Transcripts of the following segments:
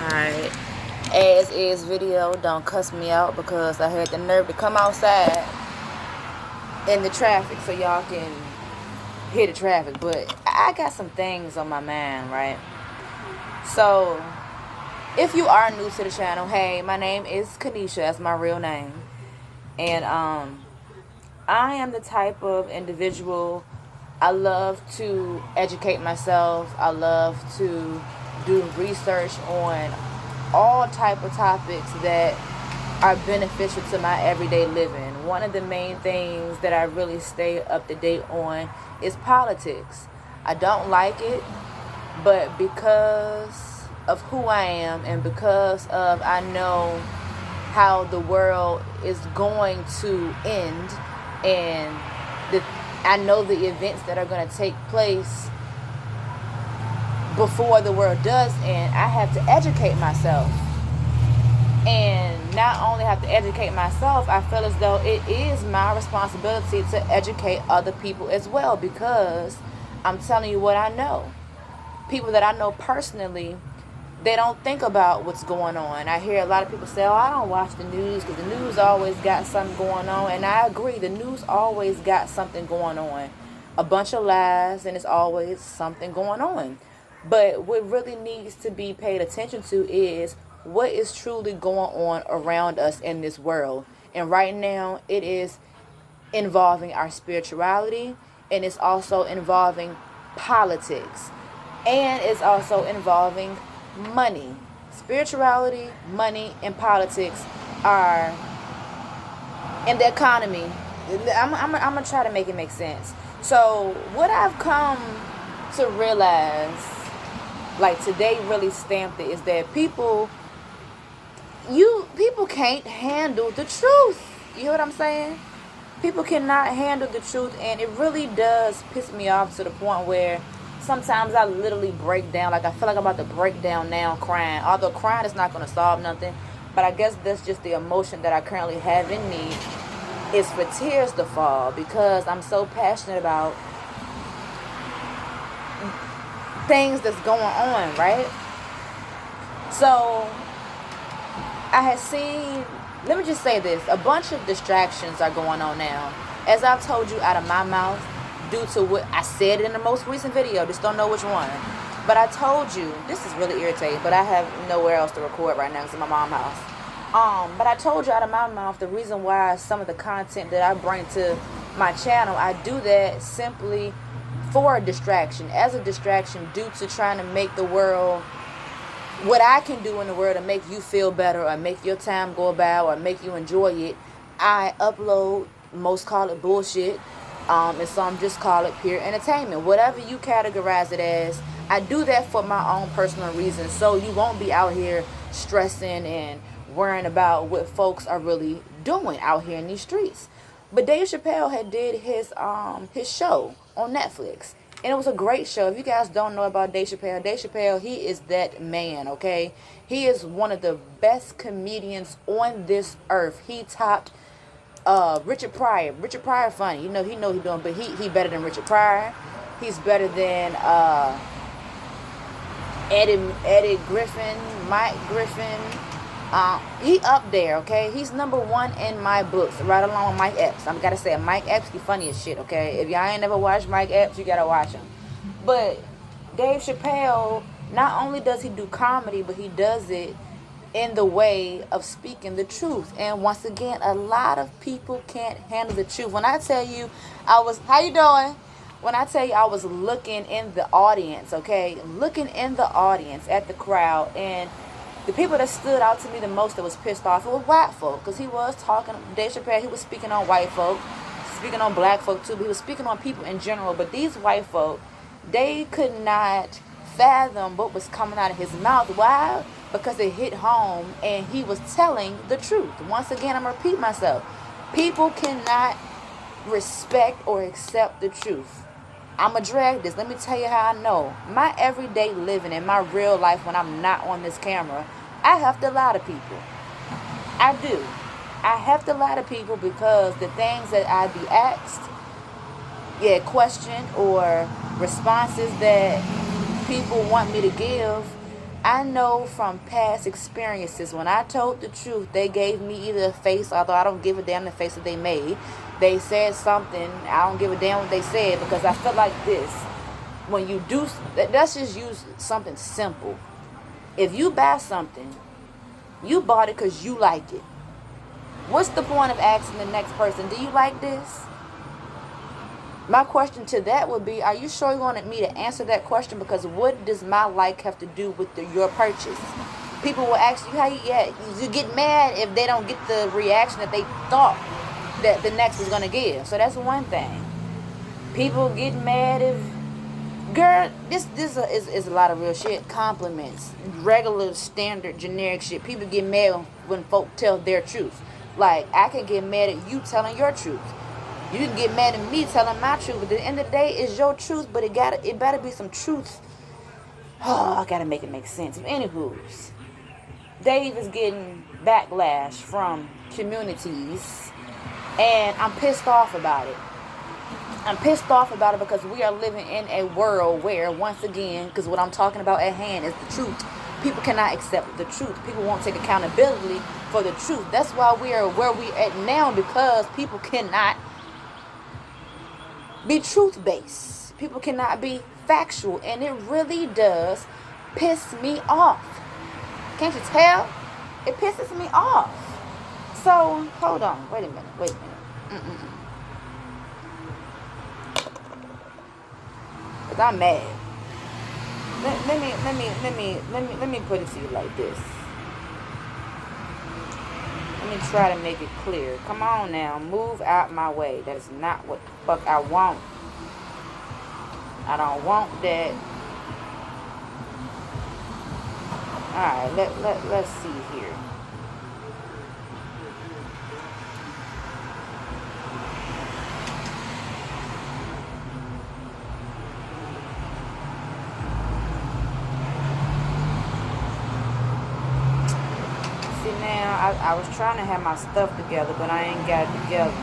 Alright, as is video, don't cuss me out because I had the nerve to come outside in the traffic so y'all can hear the traffic. But I got some things on my mind, right? So, if you are new to the channel, hey, my name is Canisha, that's my real name. And I am the type of individual, I love to educate myself. I love to do research on all type of topics that are beneficial to my everyday living. One of the main things that I really stay up to date on is politics. I don't like it, but because of who I am and because of I know how the world is going to end, and I know the events that are going to take place before the world does end, I have to educate myself. And not only have to educate myself, I feel as though it is my responsibility to educate other people as well, because I'm telling you what I know. People that I know personally, they don't think about what's going on. I hear a lot of people say, oh, I don't watch the news because the news always got something going on. And I agree, the news always got something going on. A bunch of lies, and it's always something going on. But what really needs to be paid attention to is what is truly going on around us in this world. And right now, it is involving our spirituality, and it's also involving politics, and it's also involving money. Spirituality, money, and politics are in the economy. I'm gonna try to make it make sense. So what I've come to realize, like today really stamped it, is that people can't handle the truth. You hear what I'm saying? People cannot handle the truth, and it really does piss me off to the point where sometimes I literally break down. Like, I feel like I'm about to break down now crying. Although crying is not going to solve nothing. But I guess that's just the emotion that I currently have in me, is for tears to fall. Because I'm so passionate about things that's going on, right? So, I had seen, let me just say this, a bunch of distractions are going on now. As I've told you out of my mouth, due to what I said in the most recent video, just don't know which one. But I told you, this is really irritating, but I have nowhere else to record right now. It's in my mom's house. But I told you out of my mouth the reason why some of the content that I bring to my channel, I do that simply for a distraction, as a distraction, due to trying to make the world, what I can do in the world to make you feel better or make your time go by or make you enjoy it. I upload, most call it bullshit, and some just call it pure entertainment. Whatever you categorize it as, I do that for my own personal reasons, so you won't be out here stressing and worrying about what folks are really doing out here in these streets. But Dave Chappelle had did his show on Netflix, and it was a great show. If you guys don't know about Dave Chappelle, he is that man, okay? He is one of the best comedians on this earth. He topped Richard Pryor. Richard Pryor funny. He know he doing, but he better than Richard Pryor. He's better than Eddie Griffin, Mike Griffin. He up there, okay? He's number one in my books, right along with Mike Epps. I'm gotta say, Mike Epps, he funny as shit, okay? If y'all ain't never watched Mike Epps, you gotta watch him. But Dave Chappelle, not only does he do comedy, but he does it in the way of speaking the truth. And once again, a lot of people can't handle the truth. When I tell you, how you doing? When I tell you I was looking in the audience, okay? Looking in the audience at the crowd, and the people that stood out to me the most that was pissed off, it was white folk. Because he was talking, Dave Chappelle, he was speaking on white folk, speaking on black folk too, but he was speaking on people in general. But these white folk, they could not fathom what was coming out of his mouth. Why? Because it hit home, and he was telling the truth. Once again, I'm going to repeat myself. People cannot respect or accept the truth. I'm going to drag this. Let me tell you how I know. My everyday living in my real life, when I'm not on this camera, I have to lie to people. I do. I have to lie to people because the things that I be asked, question or responses that people want me to give, I know from past experiences, when I told the truth, they gave me either a face, although I don't give a damn the face that they made. They said something, I don't give a damn what they said, because I feel like this. When you do, let's just use something simple. If you buy something, you bought it because you like it. What's the point of asking the next person, do you like this? My question to that would be, are you sure you wanted me to answer that question? Because what does my like have to do with your purchase? People will ask you how you get mad if they don't get the reaction that they thought that the next was going to give. So that's one thing. People get mad if, girl, this is a lot of real shit. Compliments, regular, standard, generic shit. People get mad when folk tell their truth. Like, I can get mad at you telling your truth. You can get mad at me telling my truth, but at the end of the day, it's your truth, but it better be some truth. Oh, I gotta make it make sense. Anywho's, Dave is getting backlash from communities, and I'm pissed off about it. I'm pissed off about it because we are living in a world where, once again, because what I'm talking about at hand is the truth. People cannot accept the truth. People won't take accountability for the truth. That's why we are where we at now, because people cannot be truth-based. People cannot be factual, and it really does piss me off. Can't you tell? It pisses me off. So, hold on. Wait a minute. Cause I'm mad. Let me put it to you like this. Let me try to make it clear. Come on now, move out my way. That is not what the fuck I want. I don't want that. Alright, let's see here. I was trying to have my stuff together, but I ain't got it together.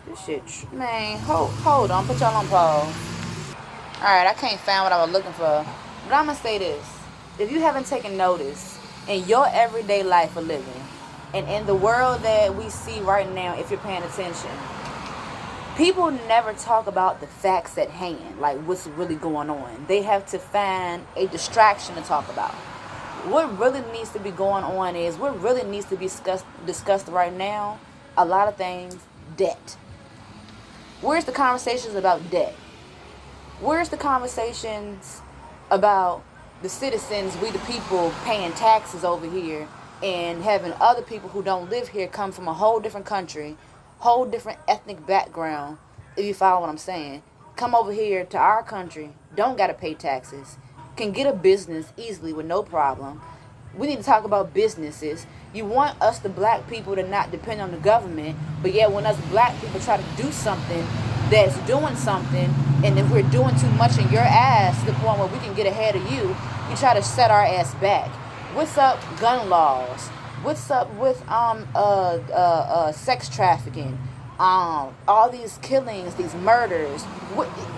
This shit, man, hold on, put y'all on pause. Alright, I can't find what I was looking for, but I'm gonna say this. If you haven't taken notice in your everyday life of living, and in the world that we see right now, if you're paying attention, people never talk about the facts at hand, like what's really going on. They have to find a distraction to talk about. What really needs to be going on is, what really needs to be discussed right now, a lot of things, debt. Where's the conversations about debt? Where's the conversations about the citizens, we the people, paying taxes over here, and having other people who don't live here come from a whole different country, whole different ethnic background, if you follow what I'm saying, come over here to our country, don't gotta pay taxes, can get a business easily with no problem. We need to talk about businesses. You want us, the black people, to not depend on the government, but yet when us black people try to do something that's doing something, and if we're doing too much in your ass to the point where we can get ahead of you, you try to set our ass back. What's up, gun laws? What's up with sex trafficking? All these killings, these murders.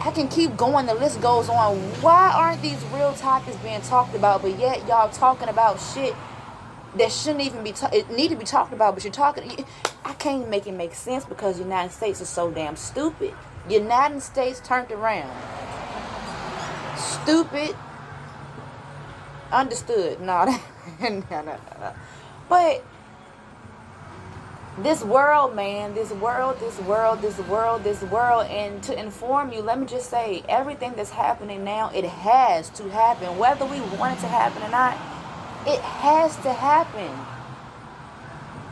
I can keep going. The list goes on. Why aren't these real topics being talked about? But yet y'all talking about shit that shouldn't even be. It need to be talked about. But you're talking. I can't make it make sense because the United States is so damn stupid. United States turned around. Stupid. Understood. No. No. But this world, man, this world, and to inform you, let me just say, everything that's happening now, it has to happen. Whether we want it to happen or not, it has to happen.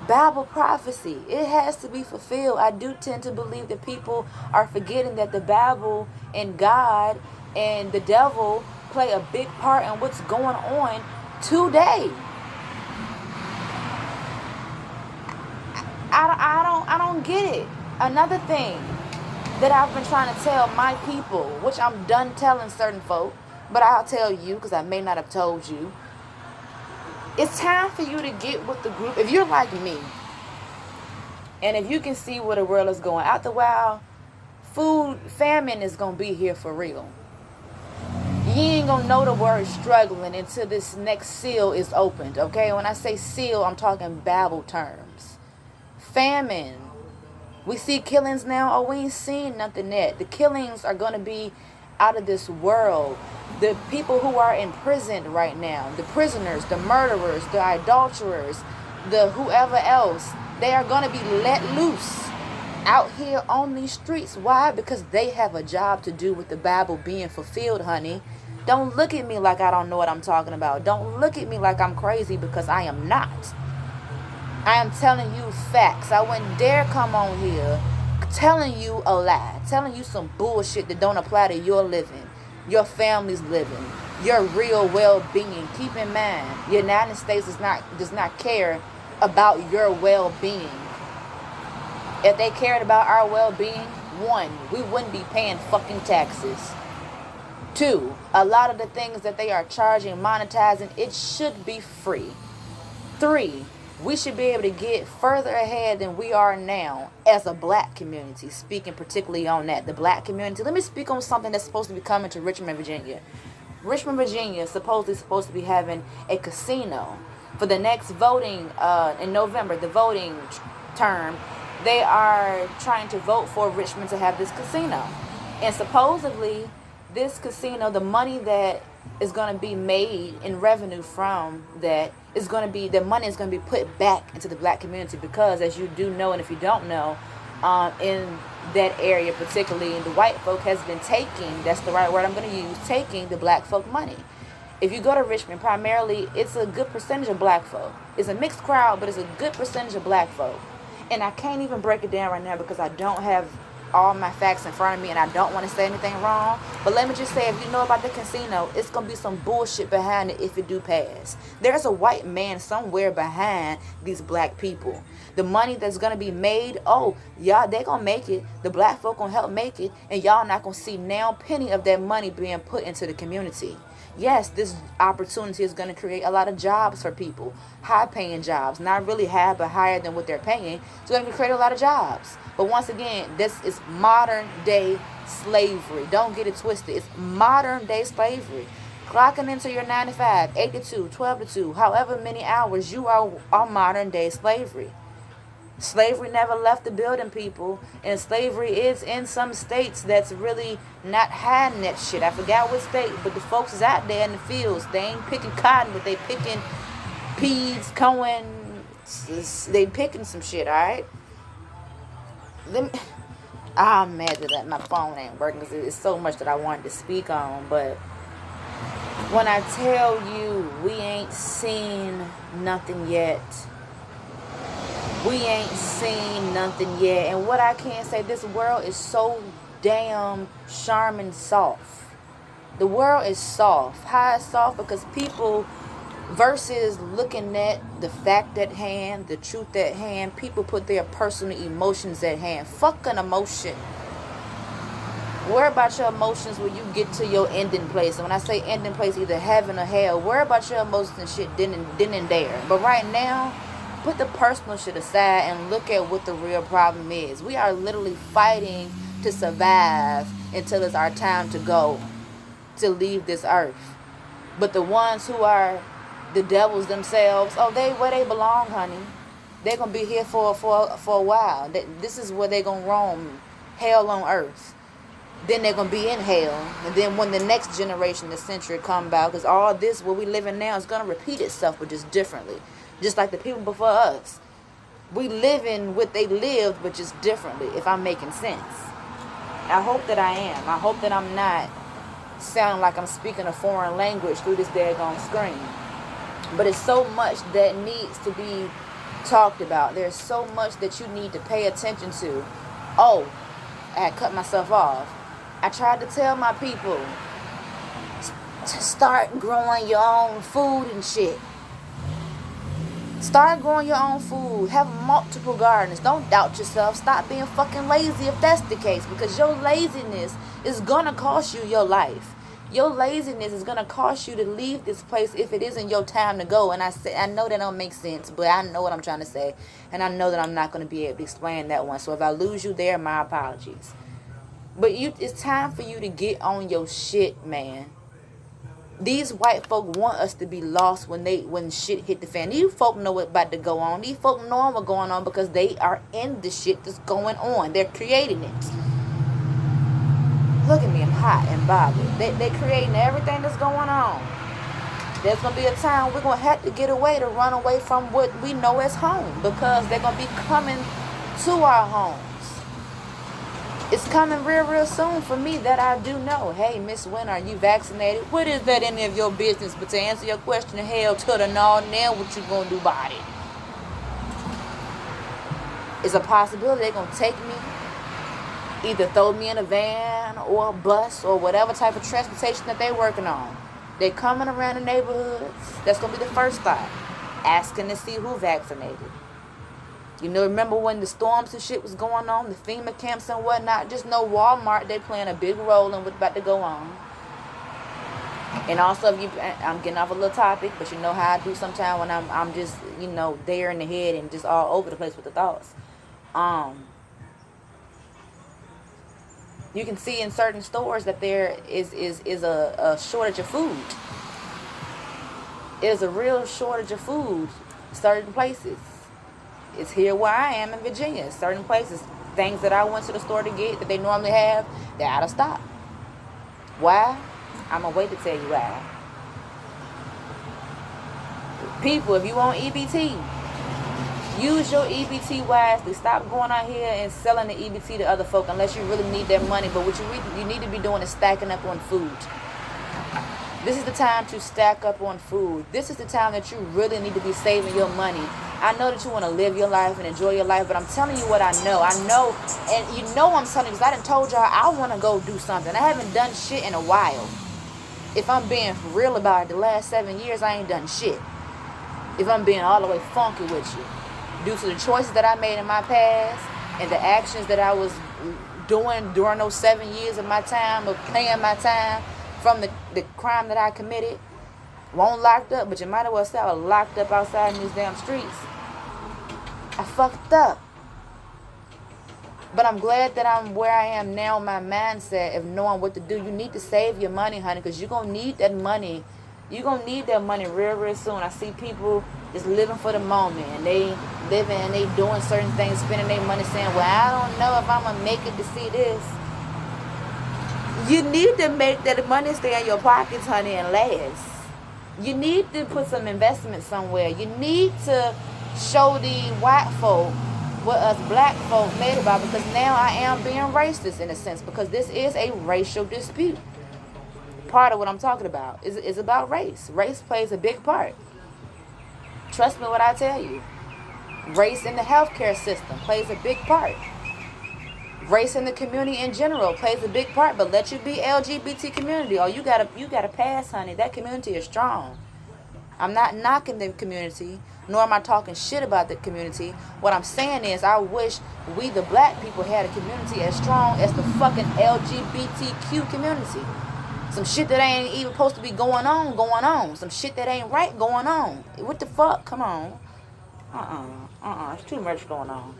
Bible prophecy, it has to be fulfilled. I do tend to believe that people are forgetting that the Bible and God and the devil play a big part in what's going on today. I don't get it. Another thing that I've been trying to tell my people, which I'm done telling certain folk, but I'll tell you because I may not have told you. It's time for you to get with the group. If you're like me, and if you can see where the world is going, after a while, Food famine is going to be here for real. You ain't going to know the word struggling until this next seal is opened, okay? When I say seal, I'm talking Bible terms. Famine. We see killings now. Oh, we ain't seen nothing yet. The killings are going to be out of this world. The people who are imprisoned right now, the prisoners, the murderers, the adulterers, the whoever else, they are going to be let loose out here on these streets. Why? Because they have a job to do with the Bible being fulfilled, honey. Don't look at me like I don't know what I'm talking about. Don't look at me like I'm crazy, because I am not. I am telling you facts. I wouldn't dare come on here telling you a lie, telling you some bullshit that don't apply to your living, your family's living, your real well-being. Keep in mind, the United States does not care about your well-being. If they cared about our well-being, 1, we wouldn't be paying fucking taxes. 2, a lot of the things that they are charging, monetizing, it should be free. 3, we should be able to get further ahead than we are now as a black community. Speaking particularly on that, the black community. Let me speak on something that's supposed to be coming to Richmond, Virginia. Richmond, Virginia is supposed to be having a casino for the next voting in November, the voting term. They are trying to vote for Richmond to have this casino. And supposedly, this casino, the money that is going to be made in revenue from that is going to be, the money is going to be put back into the black community, because as you do know, and if you don't know, in that area particularly, the white folk has been taking, that's the right word I'm going to use, taking the black folk money. If you go to Richmond, primarily, it's a good percentage of black folk. It's a mixed crowd, but it's a good percentage of black folk. And I can't even break it down right now because I don't have all my facts in front of me and I don't want to say anything wrong. But let me just say, if you know about the casino, it's going to be some bullshit behind it if it do pass. There's a white man somewhere behind these black people. The money that's going to be made, oh, y'all, they going to make it. The black folk going to help make it. And y'all not going to see now penny of that money being put into the community. Yes, this opportunity is going to create a lot of jobs for people. High-paying jobs. Not really high, but higher than what they're paying. It's going to create a lot of jobs. But once again, this is modern-day slavery. Don't get it twisted. It's modern-day slavery. Clocking into your 9 to 5, 8 to 2, 12 to 2, however many hours, you are modern-day slavery. Slavery never left the building, people. And slavery is in some states that's really not hiding that shit. I forgot what state, but the folks is out there in the fields. They ain't picking cotton, but they picking peas, corn. They picking some shit, all right? I'm mad that my phone ain't working because it's so much that I wanted to speak on. But when I tell you we ain't seen nothing yet, we ain't seen nothing yet. And what I can say, this world is so damn charming soft. The world is soft. How is soft? Because people, versus looking at the fact at hand, the truth at hand, people put their personal emotions at hand. Fuck an emotion. Worry about your emotions when you get to your ending place. And when I say ending place, either heaven or hell, worry about your emotions and shit then and there. But right now, put the personal shit aside and look at what the real problem is. We are literally fighting to survive until it's our time to go, to leave this earth. But the ones who are the devils themselves, oh, where they belong, honey. They're going to be here for a while. This is where they're going to roam, hell on earth. Then they're going to be in hell. And then when the next generation, the century come about, because all this, what we live in now, is going to repeat itself, but just differently. Just like the people before us. We live in what they lived, but just differently, if I'm making sense. I hope that I am. I hope that I'm not sounding like I'm speaking a foreign language through this daggone screen. But it's so much that needs to be talked about. There's so much that you need to pay attention to. Oh, I had cut myself off. I tried to tell my people to start growing your own food and shit. Start growing your own food. Have multiple gardens. Don't doubt yourself. Stop being fucking lazy if that's the case. Because your laziness is going to cost you your life. Your laziness is going to cost you to leave this place if it isn't your time to go. And I know that don't make sense, but I know what I'm trying to say. And I know that I'm not going to be able to explain that one. So if I lose you there, my apologies. But it's time for you to get on your shit, man. These white folk want us to be lost when shit hit the fan. These folk know what's about to go on. These folk know what's going on because they are in the shit that's going on. They're creating it. Look at me, I'm hot and bothered. They're creating everything that's going on. There's going to be a time we're going to have to get away to run away from what we know as home, because they're going to be coming to our homes. It's coming real soon for me, that I do know. Hey, Miss Wynn, are you vaccinated? What is that any of your business? But to answer your question, hell to the no, now what you going to do about it? It's a possibility they're going to take me, either throw me in a van or a bus or whatever type of transportation that they're working on. They're coming around the neighborhoods. That's going to be the first thought. Asking to see who vaccinated. You know, remember when the storms and shit was going on, the FEMA camps and whatnot? Just know Walmart, they playing a big role in what's about to go on. And also, I'm getting off a little topic, but you know how I do sometimes when I'm just, you know, there in the head and just all over the place with the thoughts. You can see in certain stores that there is a shortage of food. There's a real shortage of food in certain places. It's here where I am in Virginia. Certain places, things that I went to the store to get that they normally have, they're out of stock. Why? I'm going to wait to tell you why. People, if you want EBT, use your EBT wisely. Stop going out here and selling the EBT to other folk unless you really need that money. But what you need to be doing is stacking up on food. This is the time to stack up on food. This is the time that you really need to be saving your money. I know that you want to live your life and enjoy your life, but I'm telling you what I know. I know, and you know I'm telling you because I done told y'all I want to go do something. I haven't done shit in a while. If I'm being real about it, the last 7 years I ain't done shit. If I'm being all the way funky with you. Due to the choices that I made in my past and the actions that I was doing during those 7 years of my time, of paying my time from the crime that I committed. Won't locked up, but you might as well say I was locked up outside in these damn streets. I fucked up. But I'm glad that I'm where I am now, my mindset of knowing what to do. You need to save your money, honey, because you're going to need that money. You're going to need that money real soon. I see people just living for the moment, and they living and they doing certain things, spending their money saying, well, I don't know if I'm going to make it to see this. You need to make that money stay in your pockets, honey, and last. You need to put some investment somewhere. You need to show the white folk what us black folk made about, because now I am being racist in a sense, because this is a racial dispute. Part of what I'm talking about is about race. Race plays a big part. Trust me when I tell you. Race in the healthcare system plays a big part. Race in the community in general plays a big part, but let you be LGBT community. Oh, you gotta pass, honey. That community is strong. I'm not knocking the community, nor am I talking shit about the community. What I'm saying is I wish we the black people had a community as strong as the fucking LGBTQ community. Some shit that ain't even supposed to be going on. Some shit that ain't right going on. What the fuck? Come on. It's too much going on.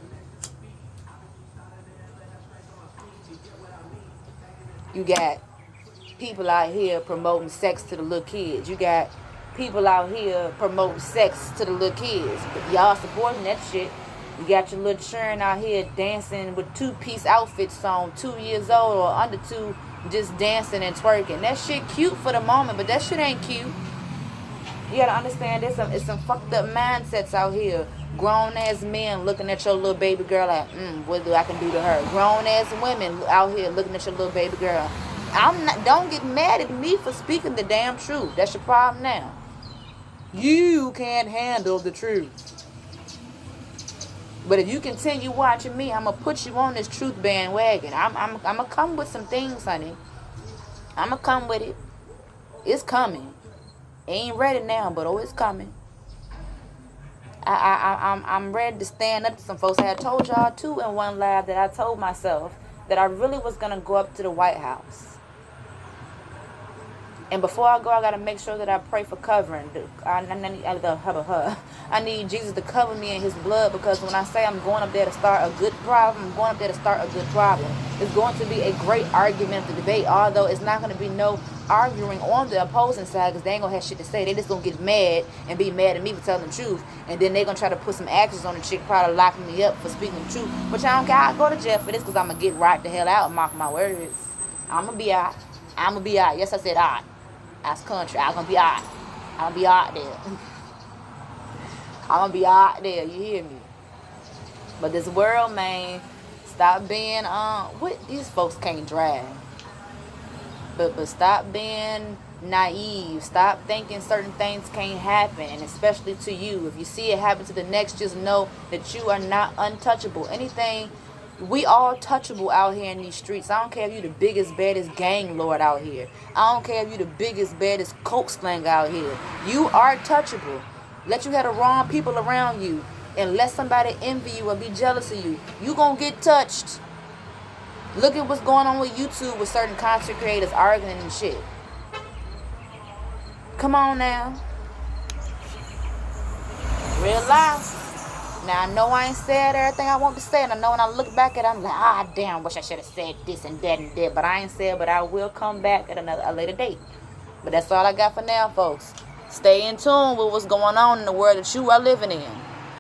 You got people out here promoting sex to the little kids. You got people out here promoting sex to the little kids. But y'all supporting that shit. You got your little children out here dancing with two-piece outfits on, 2 years old or under 2, just dancing and twerking. That shit cute for the moment, but that shit ain't cute. You gotta understand it's some fucked up mindsets out here. Grown ass men looking at your little baby girl like, what do I can do to her? Grown ass women out here looking at your little baby girl. Don't get mad at me for speaking the damn truth. That's your problem now. You can't handle the truth. But if you continue watching me, I'm gonna put you on this truth bandwagon. I'm gonna come with some things, honey. I'm gonna come with it. It's coming. Ain't ready now, but it's coming. I'm ready to stand up to some folks. I had told y'all too in one live that I told myself that I really was gonna go up to the White House. And before I go, I got to make sure that I pray for covering. I need Jesus to cover me in his blood, because when I say I'm going up there to start a good problem, I'm going up there to start a good problem. It's going to be a great argument to debate, although it's not going to be no arguing on the opposing side, because they ain't going to have shit to say. They just going to get mad and be mad at me for telling the truth. And then they're going to try to put some actions on the chick, probably locking me up for speaking the truth. But I don't care. I'll go to jail for this, because I'm going to get right the hell out and mark my words. I'm going to be out. I'm going to be out. Yes, I said out. That's country. I'm gonna be out. I'm gonna be out there. I'm gonna be out there. You hear me? But this world, man, stop being what these folks can't drive. But stop being naive. Stop thinking certain things can't happen, and especially to you. If you see it happen to the next, just know that you are not untouchable. Anything. We all touchable out here in these streets. I don't care if you the biggest, baddest gang lord out here. I don't care if you the biggest, baddest coke slang out here. You are touchable. Let you have the wrong people around you, and let somebody envy you or be jealous of you, you gonna get touched. Look at what's going on with YouTube with certain content creators arguing and shit. Come on now. Real life. Now, I know I ain't said everything I want to say, and I know when I look back at it, I'm like, damn, wish I should have said this and that and that, but I ain't said, but I will come back at a later date. But that's all I got for now, folks. Stay in tune with what's going on in the world that you are living in.